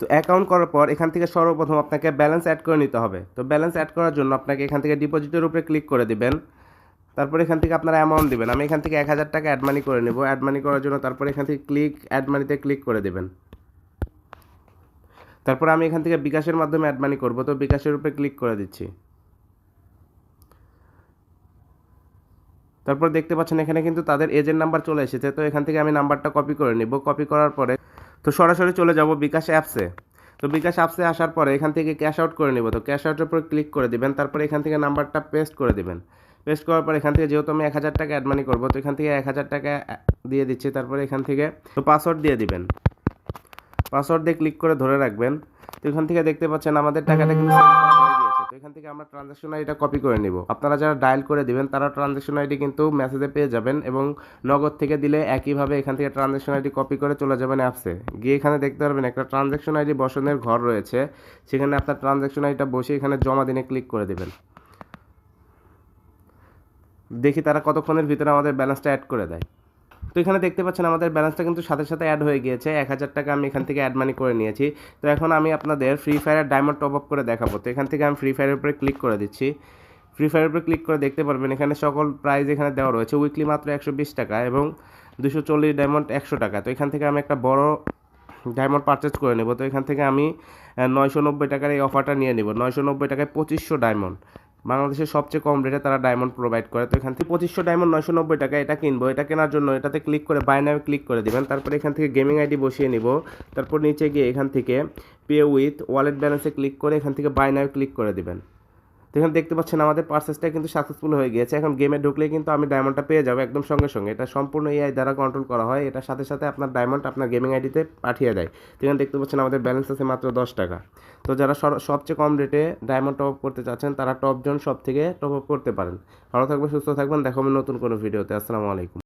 তো অ্যাকাউন্ট করার পর এখান থেকে সর্বপ্রথম আপনাকে ব্যালেন্স অ্যাড করে নিতে হবে। তো ব্যালেন্স অ্যাড করার জন্য আপনাকে এখান থেকে ডিপোজিটের উপরে ক্লিক করে দিবেন। তারপর এখান থেকে আপনারা অ্যামাউন্ট দিবেন। আমি এখান থেকে 1000 টাকা অ্যাড মানি করে নেব। অ্যাড মানি করার জন্য তারপর এখান থেকে অ্যাড মানিতে ক্লিক করে দেবেন। তারপর আমি এখান থেকে বিকাশের মাধ্যমে অ্যাড মানি করব, তো বিকাশের উপরে ক্লিক করে দিচ্ছি। তারপর দেখতে পাচ্ছেন এখানে কিন্তু তাদের এজেন্ট নাম্বার চলে এসেছে। তো এখান থেকে আমি নাম্বারটা কপি করে নিব। কপি করার পরে তো সরাসরি চলে যাব বিকাশ অ্যাপসে। তো বিকাশ অ্যাপসে আসার পরে এখান থেকে ক্যাশ আউট করে নিব। তো ক্যাশ আউটের উপর ক্লিক করে দিবেন। তারপর এখান থেকে নাম্বারটা পেস্ট করে দিবেন। পেস্ট করার পর এখান থেকে যেহেতু আমি 1000 টাকা অ্যাড মানি করবো, তো এখান থেকে 1000 টাকা দিয়ে দিচ্ছি। তারপরে এখান থেকে তো পাসওয়ার্ড দিয়ে দিবেন। পাসওয়ার্ড দিয়ে ক্লিক করে ধরে রাখবেন। তো এখান থেকে দেখতে পাচ্ছেন আমাদের টাকাটা কিন্তু সেন্ড করা হয়ে গিয়েছে। তো এখান থেকে আমরা ট্রানজ্যাকশন আইডিটা কপি করে নিব। আপনারা যারা ডায়াল করে দিবেন তারা ট্রানজ্যাকশন আইডি কিন্তু মেসেজে পেয়ে যাবেন, এবং নগদ থেকে দিলে একইভাবে এখান থেকে ট্রানজ্যাকশন আইডি কপি করে চলে যাবেন অ্যাপসে। গিয়ে এখানে দেখতে পারবেন একটা ট্রানজ্যাকশন আইডি বসানোর ঘর রয়েছে। সেখানে আপনার ট্রানজ্যাকশন আইডিটা বসে এখানে জমা দিনে ক্লিক করে দেবেন। দেখি তারা কতক্ষণের ভিতরে আমাদের ব্যালেন্সটা অ্যাড করে দেয়। তো এখানে দেখতে পাচ্ছেন আমাদের ব্যালেন্সটা কিন্তু সাথে সাথে অ্যাড হয়ে গিয়েছে। 1000 টাকা আমি এখান থেকে অ্যাড মানি করে নিয়েছি। তো এখন আমি আপনাদের ফ্রি ফায়ারের ডায়মন্ড টপ আপ করে দেখাবো। তো এখান থেকে আমি ফ্রি ফায়ারের উপরে ক্লিক করে দিচ্ছি। ফ্রি ফায়ারের উপরে ক্লিক করে দেখতে পারবেন এখানে সকল প্রাইস এখানে দেওয়া রয়েছে। উইকলি মাত্র 120 টাকা এবং 240 ডায়মন্ড 100 টাকা। তো এখান থেকে আমি একটা বড় ডায়মন্ড পারচেজ করে নেব। তো এখান থেকে আমি 990 টাকার এই অফারটা নিয়ে নেব। 990 টাকায় 2500 ডায়মন্ড। বাংলাদেশের সবচেয়ে কম রেটে তারা ডায়মন্ড প্রোভাইড করে। তো এখান থেকে 2500 ডায়মন্ড 990 টাকা এটা কিনবো। এটা কেনার জন্য এটাতে ক্লিক করে বাই নাও ক্লিক করে দিবেন। তারপর এখান থেকে গেমিং আইডি বসিয়ে নিব। তারপর নিচে গিয়ে এখান থেকে পে উইথ ওয়ালেট ব্যালেন্সে ক্লিক করে এখান থেকে বাই নাও ক্লিক করে দিবেন। তো এখানে দেখতে পাচ্ছেন আমাদের পারচেসটা কিন্তু সাকসেসফুল হয়ে গিয়েছে। এখন গেমে ঢুকলে কিন্তু আমি ডায়মন্ডটা পেয়ে যাবো একদম সঙ্গে সঙ্গে। এটা সম্পূর্ণ এআই দ্বারা কন্ট্রোল করা হয়। এটার সাথে সাথে আপনার ডায়মন্ড আপনার গেমিং আইডিতে পাঠিয়ে দেয়। তো এখানে দেখতে পাচ্ছেন আমাদের ব্যালেন্স আছে মাত্র 10 টাকা। তো যারা সবচেয়ে কম রেটে ডায়মন্ড টপ আপ করতে চাচ্ছেন তারা টপ জোন সব থেকে টপ আপ করতে পারেন। ভালো থাকবেন, সুস্থ থাকবেন। দেখা হবে নতুন কোনো ভিডিওতে। আসসালামু আলাইকুম।